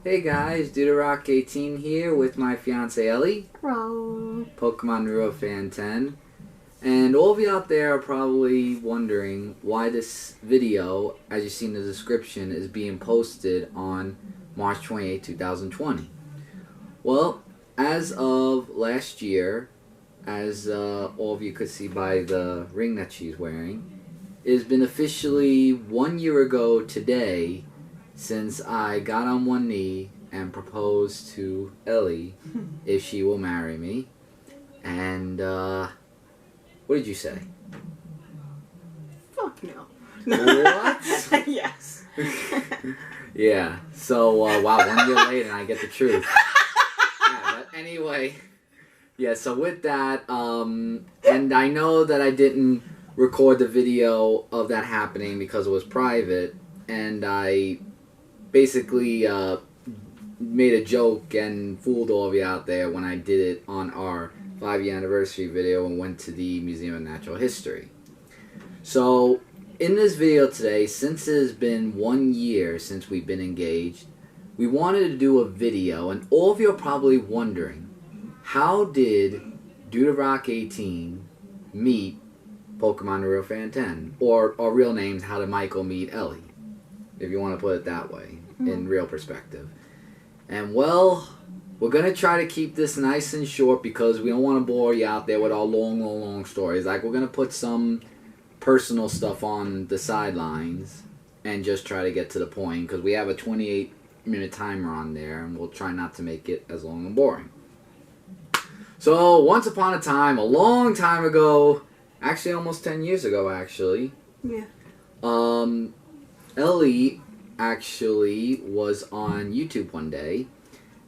Hey guys, DudeOfRock18 here with my fiancé Ellie. Hello. pokemonnarutofan10's. And all of you out there are probably wondering why this video, as you see in the description, is being posted on March 28, 2020. Well, as of last year, as all of you could see by the ring that she's wearing, it has been officially 1 year ago today since I got on one knee and proposed to Ellie if she will marry me. And, what did you say? Fuck no. What? Yes. Yeah, so, wow, 1 year later and I get the truth. Yeah, but anyway, yeah, so with that, and I know that I didn't record the video of that happening because it was private, and I basically made a joke and fooled all of you out there when I did it on our 5-year anniversary video and went to the Museum of Natural History. So in this video today, since it has been 1 year since we've been engaged, we wanted to do a video, and all of you are probably wondering, how did DudeOfRock18 meet pokemonnarutofan10's? Or our real names, how did Michael meet Ellie? If you want to put it that way, in real perspective. And well, we're going to try to keep this nice and short because we don't want to bore you out there with our long stories. Like, we're going to put some personal stuff on the sidelines and just try to get to the point because we have a 28-minute timer on there, and we'll try not to make it as long and boring. So, once upon a time, a long time ago, actually almost 10 years ago, actually. Yeah. Ellie actually was on YouTube one day,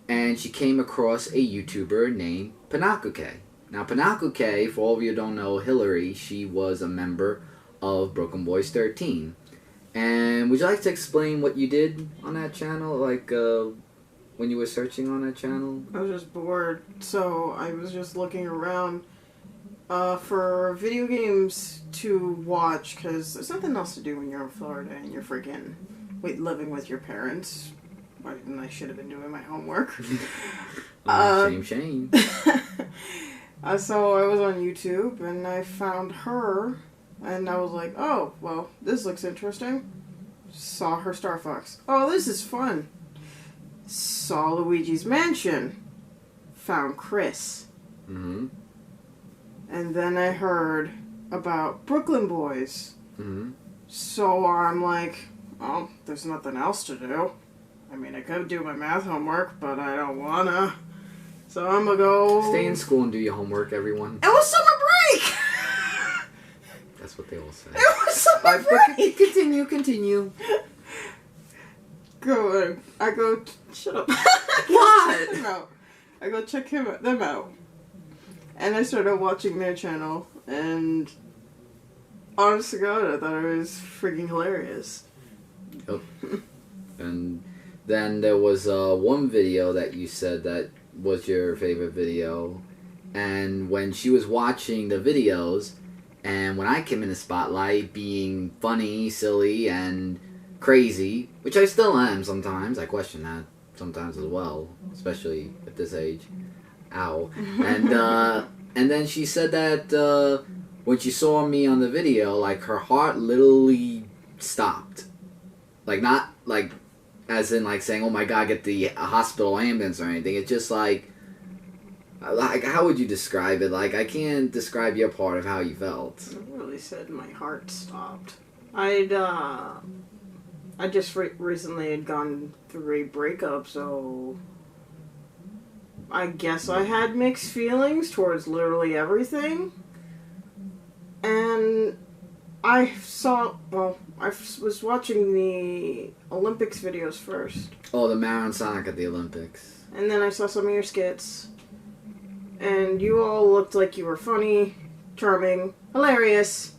and she came across a YouTuber named Panakuke. Now, Panakuke, for all of you who don't know, Hillary, she was a member of Broken Boys 13. And would you like to explain what you did on that channel, like when you were searching on that channel? I was just bored, so I was just looking around for video games to watch, because there's nothing else to do when you're in Florida and you're freaking living with your parents. And I should have been doing my homework. Shame. So I was on YouTube and I found her, and I was like, oh, well, this looks interesting. Saw her Star Fox. Oh, this is fun. Saw Luigi's Mansion. Found Chris. Mm-hmm. And then I heard about Brooklyn Boys. Mm-hmm. So I'm like, oh, there's nothing else to do. I mean, I could do my math homework, but I don't wanna. So I'm gonna go... Stay in school and do your homework, everyone. It was summer break! That's what they all say. It was summer break! Continue. I go... Shut up. What? No. I go check them out. And I started watching their channel, and honest to God, I thought it was freaking hilarious. Yep. And then there was one video that you said that was your favorite video, and when she was watching the videos, and when I came in the spotlight being funny, silly, and crazy, which I still am sometimes, I question that sometimes as well, especially at this age. Ow. And then she said that when she saw me on the video, like, her heart literally stopped. Like, not, like, as in, like, saying, oh my God, get the hospital ambulance or anything. It's just, like, how would you describe it? Like, I can't describe your part of how you felt. I really said my heart stopped. I just recently had gone through a breakup, so I guess I had mixed feelings towards literally everything. And I was watching the Olympics videos first. Oh, the Marathon Sonic at the Olympics. And then I saw some of your skits. And you all looked like you were funny, charming, hilarious.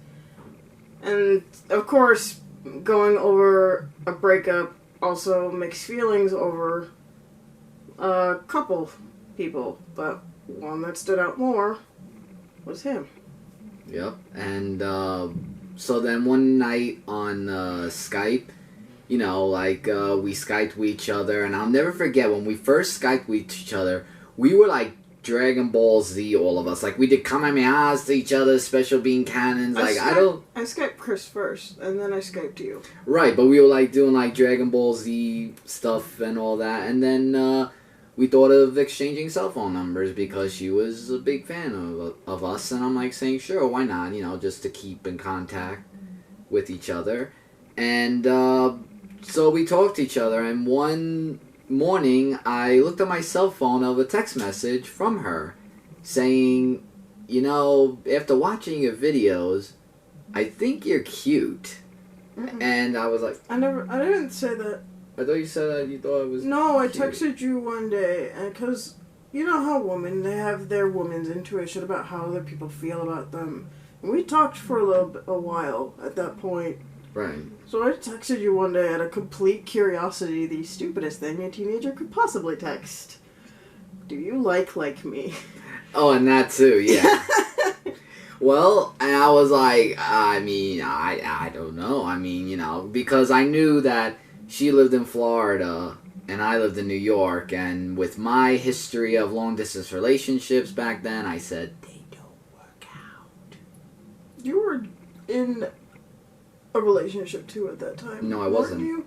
And, of course, going over a breakup, also mixed feelings over a couple people. But one that stood out more was him. Yep. And so then one night on Skype, you know, like, we Skyped with each other, and I'll never forget when we first Skyped with each other, we were like Dragon Ball Z, all of us. Like, we did Kamehamehas to each other, special beam cannons, I Skyped Chris first, and then I Skyped you. Right, but we were, like, doing, like, Dragon Ball Z stuff and all that, and then, we thought of exchanging cell phone numbers because she was a big fan of us, and I'm, like, saying, sure, why not, you know, just to keep in contact with each other. And, so we talked to each other, and one morning, I looked at my cell phone of a text message from her saying, you know, after watching your videos, I think you're cute. Mm-mm. And I was like... I didn't say that. I thought you said that you thought it was No, I cute. texted you one day, and because you know how women, they have their woman's intuition about how other people feel about them. And we talked for a while at that point. Right. So I texted you one day out of complete curiosity, the stupidest thing a teenager could possibly text. Do you like me? Oh, and that too, yeah. Well, and I was like, I mean, I don't know. I mean, you know, because I knew that she lived in Florida and I lived in New York, and with my history of long-distance relationships back then, I said, they don't work out. You were in a relationship too at that time. No, I wasn't. Weren't you?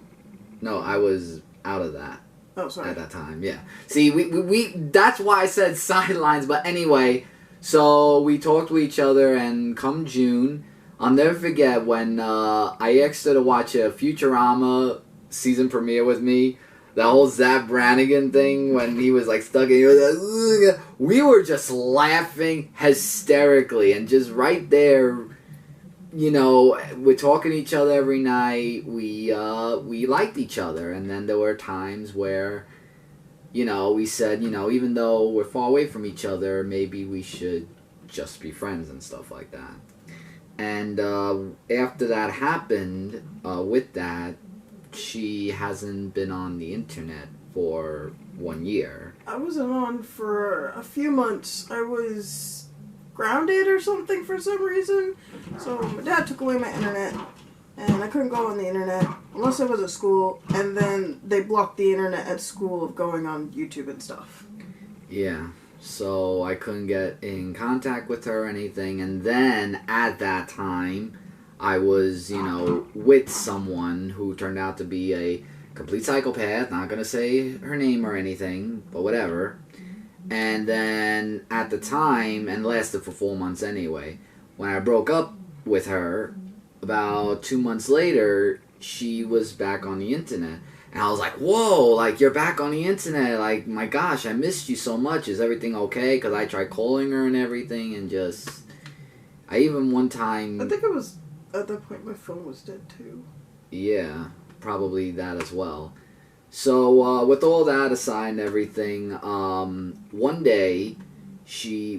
No, I was out of that. Oh, sorry. At that time, yeah. See, we that's why I said sidelines, but anyway, so we talked with each other, and come June, I'll never forget when I asked her to watch a Futurama season premiere with me. The whole Zap Brannigan thing when he was like stuck in, he was like, ugh. We were just laughing hysterically, and just right there, you know, we're talking to each other every night. We liked each other, and then there were times where, you know, we said, you know, even though we're far away from each other, maybe we should just be friends and stuff like that. And after that happened, with that, she hasn't been on the internet for 1 year. I wasn't on for a few months. I was grounded or something for some reason. So my dad took away my internet, and I couldn't go on the internet unless I was at school, and then they blocked the internet at school of going on YouTube and stuff. Yeah, so I couldn't get in contact with her or anything, and then at that time, I was, you know, with someone who turned out to be a complete psychopath, not gonna say her name or anything, but whatever. And then, at the time, and lasted for 4 months anyway, when I broke up with her, about 2 months later, she was back on the internet. And I was like, whoa, like, you're back on the internet. Like, my gosh, I missed you so much. Is everything okay? Because I tried calling her and everything, and just... I even one time... I think it was... At that point, my phone was dead, too. Yeah, probably that as well. So, with all that aside and everything, one day,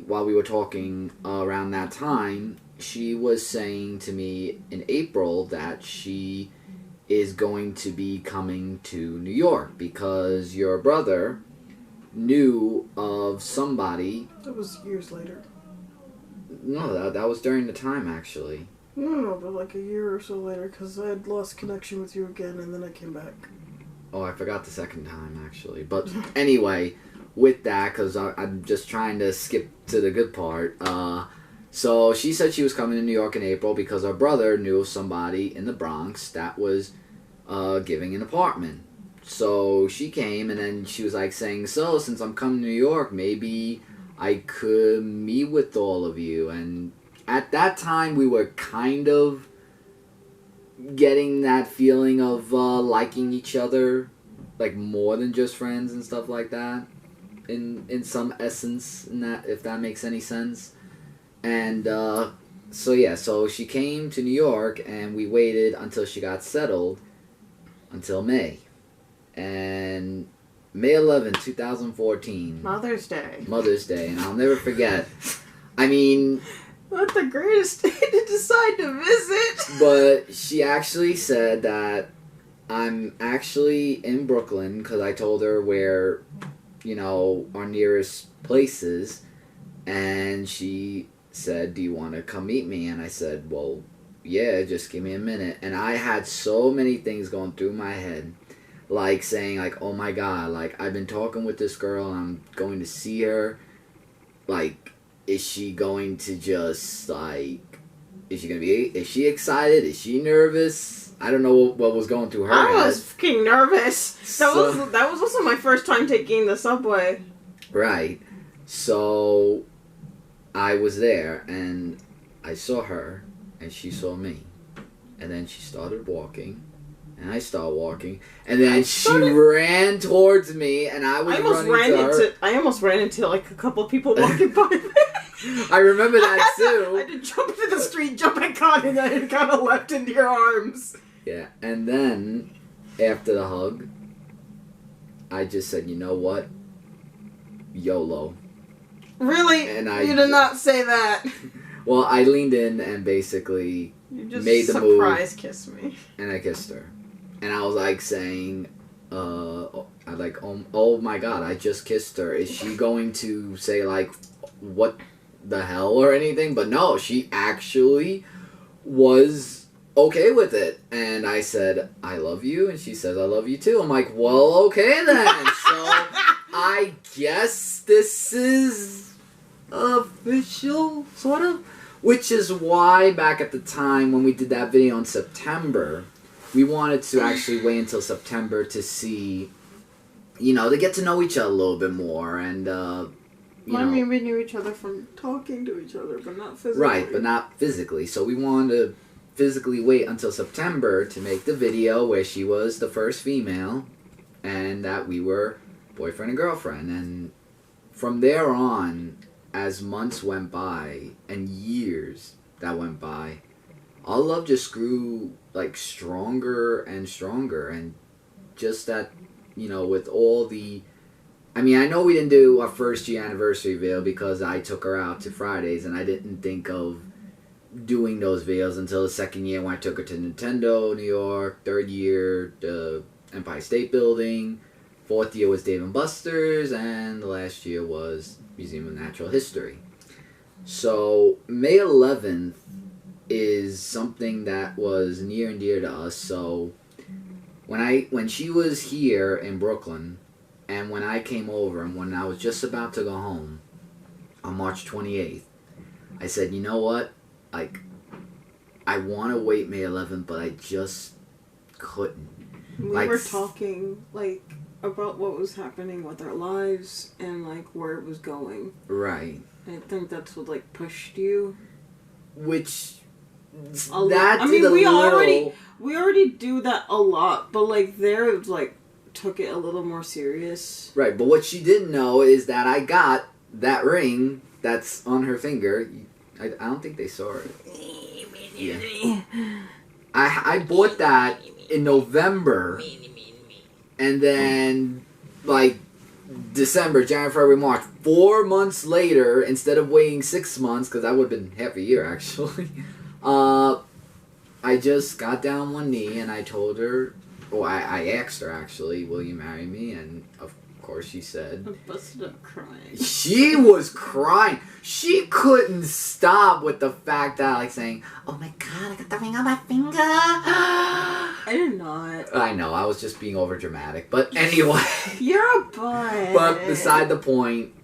while we were talking around that time, she was saying to me in April that she is going to be coming to New York because your brother knew of somebody... That was years later. No, that was during the time, actually. No, but like a year or so later, because I had lost connection with you again, and then I came back. Oh, I forgot the second time, actually. But anyway, with that, because I'm just trying to skip to the good part, so she said she was coming to New York in April because her brother knew of somebody in the Bronx that was giving an apartment. So she came, and then she was like saying, so since I'm coming to New York, maybe I could meet with all of you. And at that time, we were kind of getting that feeling of liking each other, like more than just friends and stuff like that, in some essence, in that, if that makes any sense. And so yeah, so she came to New York, and we waited until she got settled until May. And May 11th, 2014. Mother's Day. Mother's Day, and I'll never forget. I mean... Not the greatest day to decide to visit. But she actually said that I'm actually in Brooklyn because I told her where, you know, our nearest place is. And she said, do you want to come meet me? And I said, well, yeah, just give me a minute. And I had so many things going through my head. Like saying, like, oh my god, like, I've been talking with this girl and I'm going to see her. Like, is she going to just, like, is she excited? Is she nervous? I don't know what was going through her head. I was fucking nervous. That was also my first time taking the subway. Right. So, I was there and I saw her and she saw me. And then she started walking. And I started walking, and then she ran towards me, and I was running to her. I almost ran into like a couple of people walking by me. I remember that too. I had to jump into the street, jump back on, and then it kind of leapt into your arms. Yeah, and then after the hug, I just said, you know what? YOLO. Really? And you did not say that. Well, I leaned in and basically you made the move. Surprise kiss me. And I kissed her. And I was like saying, oh my god, I just kissed her. Is she going to say like, what the hell or anything? But no, she actually was okay with it. And I said, I love you. And she says, I love you too. I'm like, well, okay then. So I guess this is official, sort of. Which is why back at the time when we did that video in September, we wanted to actually wait until September to see, to get to know each other a little bit more. And, I mean, we knew each other from talking to each other, but not physically. Right, but not physically. So we wanted to physically wait until September to make the video where she was the first female and that we were boyfriend and girlfriend. And from there on, as months went by and years that went by, our love just grew like stronger and stronger. And just that, with all the, I mean, I know we didn't do our first year anniversary video because I took her out to Fridays and I didn't think of doing those videos until the second year when I took her to Nintendo, New York. Third year, the Empire State Building. Fourth year was Dave & Buster's, and the last year was Museum of Natural History. So May 11th is something that was near and dear to us. So when she was here in Brooklyn, and when I came over, and when I was just about to go home on March 28th, I said, you know what? Like, I want to wait May 11th, but I just couldn't. We were talking, like, about what was happening with our lives and, like, where it was going. Right. I think that's what, like, pushed you. Which, I mean, we already do that a lot, but, like, there it was, like, took it a little more serious. Right, but what she didn't know is that I got that ring that's on her finger. I don't think they saw it. Yeah. I bought that in November, and then, like, December, January, February, March, 4 months later, instead of waiting 6 months, because that would have been half a year, actually, I just got down on one knee, and I told her, I asked her, actually, will you marry me? And, of course, she said... I busted up crying. She was crying. She couldn't stop with the fact that, like, saying, oh my god, I got the ring on my finger. I did not. I know, I was just being over dramatic. But anyway. You're a boy. But beside the point,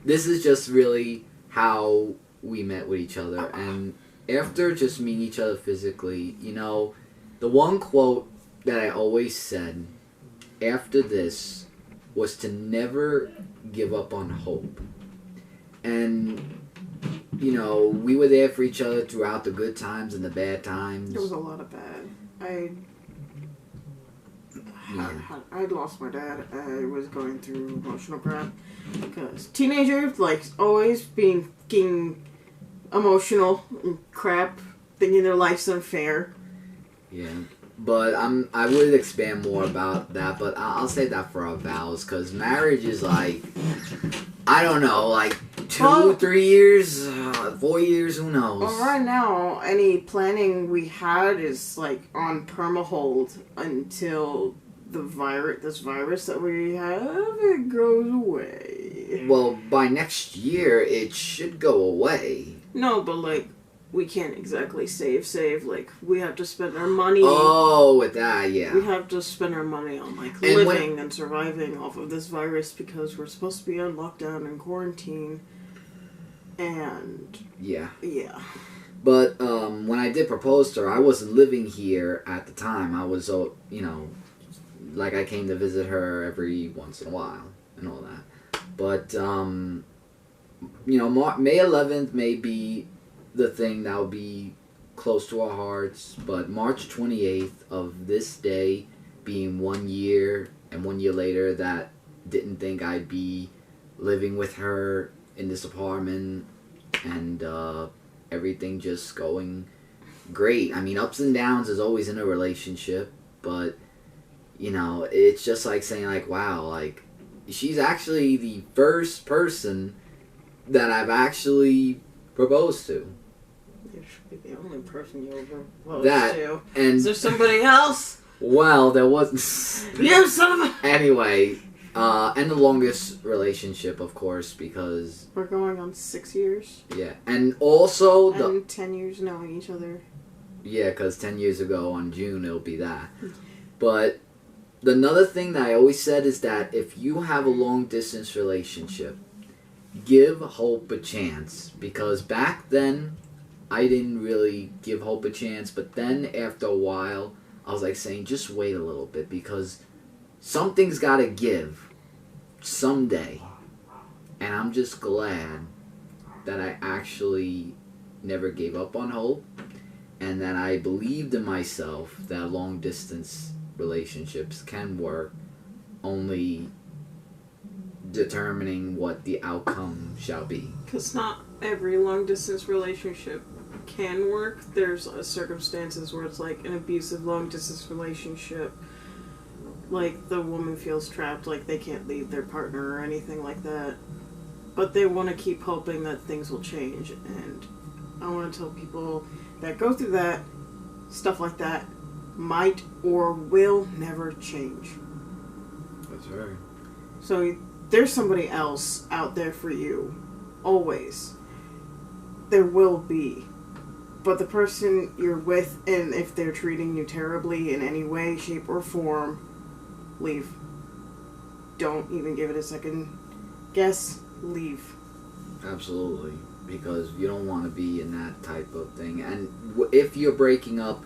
this is just really how we met with each other. And after just meeting each other physically, the one quote that I always said after this was to never give up on hope. And, we were there for each other throughout the good times and the bad times. There was a lot of bad. I'd lost my dad. I was going through emotional crap. Because teenagers, like, always being emotional and crap, thinking their life's unfair. Yeah. But I would expand more about that, but I'll save that for our vows, because marriage is like, I don't know, like 3 years, 4 years, who knows? Well, right now, any planning we had is like on perma-hold until this virus that we have, it goes away. Well, by next year, it should go away. No, but like, we can't exactly save. Like, we have to spend our money. Oh, with that, yeah. We have to spend our money on, like, And living and surviving off of this virus because we're supposed to be on lockdown and quarantine. And... Yeah. Yeah. But when I did propose to her, I wasn't living here at the time. I was, you know, like I came to visit her every once in a while and all that. But, you know, May 11th may be the thing that will be close to our hearts. But March 28th of this day being 1 year and 1 year later that didn't think I'd be living with her in this apartment and everything just going great. I mean, ups and downs is always in a relationship, but, you know, it's just like saying, like, wow, like, she's actually the first person that I've actually proposed to. You should be the only person you ever proposed to. And is there somebody else? Well, there wasn't. You son of a... Anyway, and the longest relationship, of course, because... We're going on 6 years. Yeah, and also... And 10 years knowing each other. Yeah, because 10 years ago on June, it'll be that. But another thing that I always said is that if you have a long-distance relationship, give hope a chance. Because back then, I didn't really give hope a chance. But then, after a while, I was like saying, just wait a little bit. Because something's got to give someday. And I'm just glad that I actually never gave up on hope. And that I believed in myself that long-distance relationships can work, only determining what the outcome shall be. Because not every long-distance relationship can work. There's circumstances where it's like an abusive long-distance relationship. Like, the woman feels trapped, like they can't leave their partner or anything like that. But they want to keep hoping that things will change. And I want to tell people that go through that, stuff like that, might or will never change. That's right. So there's somebody else out there for you. Always. There will be. But the person you're with, and if they're treating you terribly in any way, shape, or form, leave. Don't even give it a second guess. Leave. Absolutely. Because you don't want to be in that type of thing. And if you're breaking up,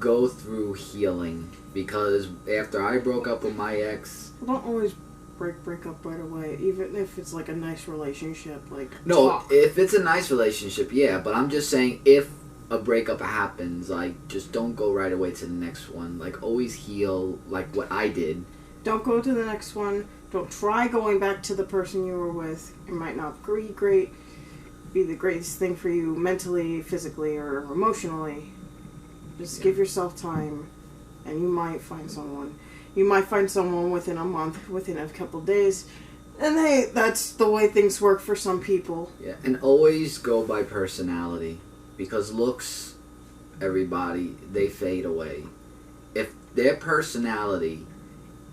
go through healing. Because after I broke up with my ex... Well, don't always break up right away. Even if it's like a nice relationship. Like, no, talk. If it's a nice relationship, yeah. But I'm just saying, if a breakup happens, like, just don't go right away to the next one. Like, always heal, like what I did. Don't go to the next one. Don't try going back to the person you were with. It might not be the greatest thing for you mentally, physically, or emotionally. Just give yourself time, and you might find someone. You might find someone within a month, within a couple days, and hey, that's the way things work for some people. Yeah, and always go by personality, because looks, everybody, they fade away. If their personality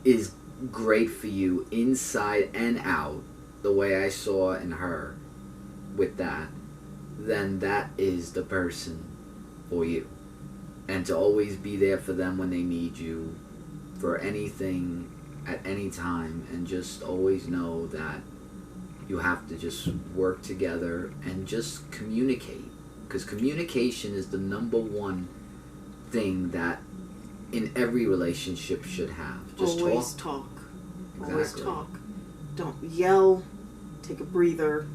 is great for you inside and out, the way I saw in her, with that, then that is the person for you. And to always be there for them when they need you, for anything, at any time, and just always know that you have to just work together and just communicate. Because communication is the number one thing that in every relationship should have. Just always talk. Exactly. Always talk. Don't yell. Take a breather.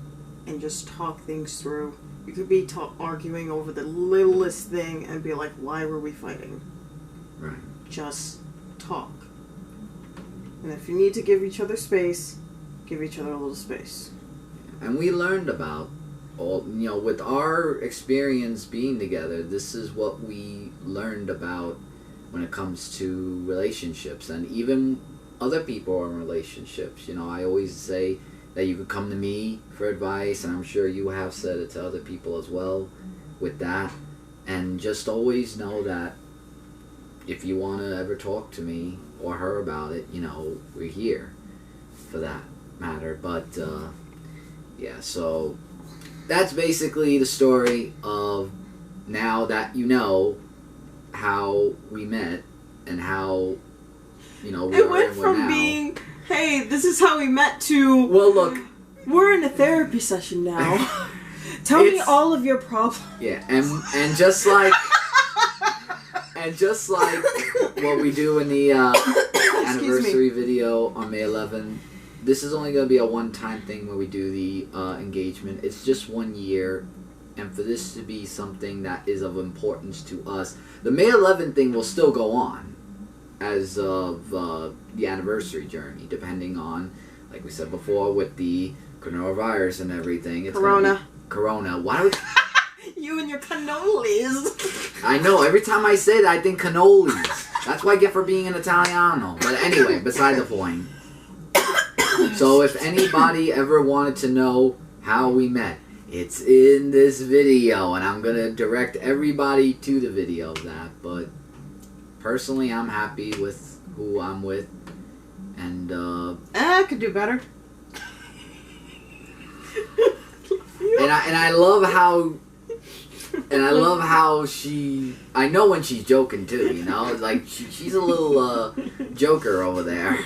And just talk things through. You could be arguing over the littlest thing and be like, why were we fighting? Right. Just talk. And if you need to give each other space, give each other a little space. And we learned about all, you know, with our experience being together, this is what we learned about when it comes to relationships. And even other people in relationships. You know, I always say that you could come to me for advice, and I'm sure you have said it to other people as well with that. And just always know that if you want to ever talk to me or her about it, you know, we're here for that matter. But, yeah, so that's basically the story of now that you know how we met and how, you know, it went from being, hey, this is how we met, to, well, look, we're in a therapy session now. Tell me all of your problems. Yeah, and just like what we do in the anniversary video on May 11th, this is only going to be a one-time thing where we do the engagement. It's just 1 year, and for this to be something that is of importance to us, the May 11th thing will still go on as of the anniversary journey, depending on, like we said before, with the coronavirus and everything. It's Corona. Why would you and your cannolis? I know. Every time I say that, I think cannolis. That's what I get for being an Italiano. But anyway, beside the point. So if anybody ever wanted to know how we met, it's in this video, and I'm gonna direct everybody to the video of that. But personally, I'm happy with who I'm with, and I could do better. And I love how she, I know when she's joking too, you know, like she's a little joker over there.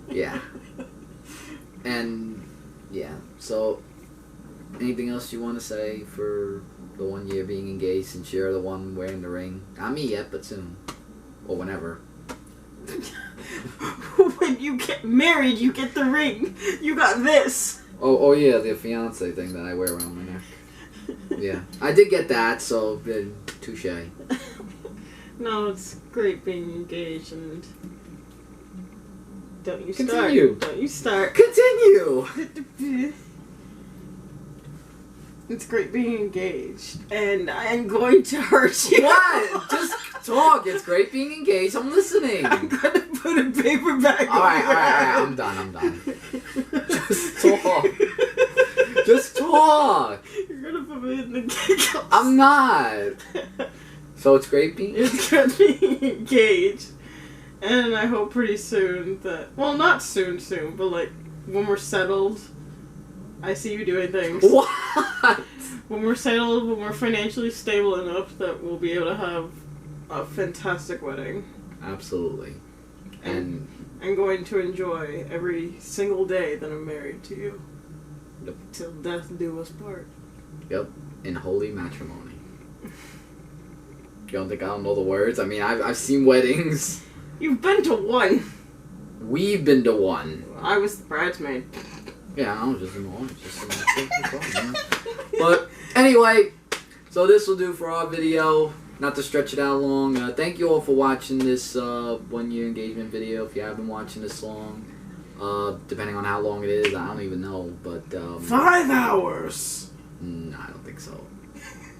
Yeah. And yeah, so anything else you want to say for the 1 year being engaged, since you're the one wearing the ring? Not me yet, but soon, or whenever. When you get married, you get the ring. You got this. Oh yeah, the fiancé thing that I wear around my neck. Yeah, I did get that, so touche. No, it's great being engaged, and don't you start. Continue. Don't you start. Continue. It's great being engaged, and I am going to hurt you. What? Just talk. It's great being engaged. I'm listening. I'm gonna put a paper bag. All right. I'm done. Just talk. Just talk. You're gonna put me in the giggles. I'm not. So it's great being. It's good being engaged, and I hope pretty soon that, well, not soon, but like when we're settled. I see you doing things. What? When we're settled, when we're financially stable enough that we'll be able to have a fantastic wedding. Absolutely. And I'm going to enjoy every single day that I'm married to you. Yep. Till death do us part. Yep. In holy matrimony. You don't think I don't know the words? I mean, I've seen weddings. You've been to one. We've been to one. I was the bridesmaid. Yeah, I was just in the one. But anyway, so this will do for our video. Not to stretch it out long. Thank you all for watching this 1 year engagement video. If you have been watching this long, depending on how long it is, I don't even know. But 5 hours. No, I don't think so.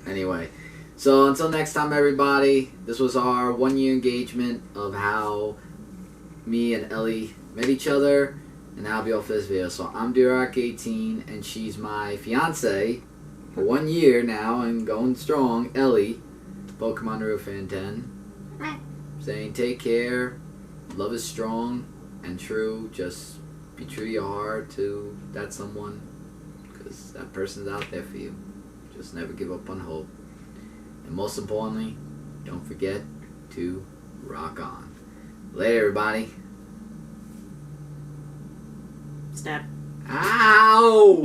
Anyway, so until next time, everybody. This was our 1 year engagement of how me and Ellie met each other. And that'll be all for this video. So I'm DudeOfRock18, and she's my fiance for 1 year now and going strong. Ellie, pokemonnarutofan10's, saying take care, love is strong and true. Just be true to your heart to that someone, because that person's out there for you. Just never give up on hope. And most importantly, don't forget to rock on. Later, everybody. Snap. Ow!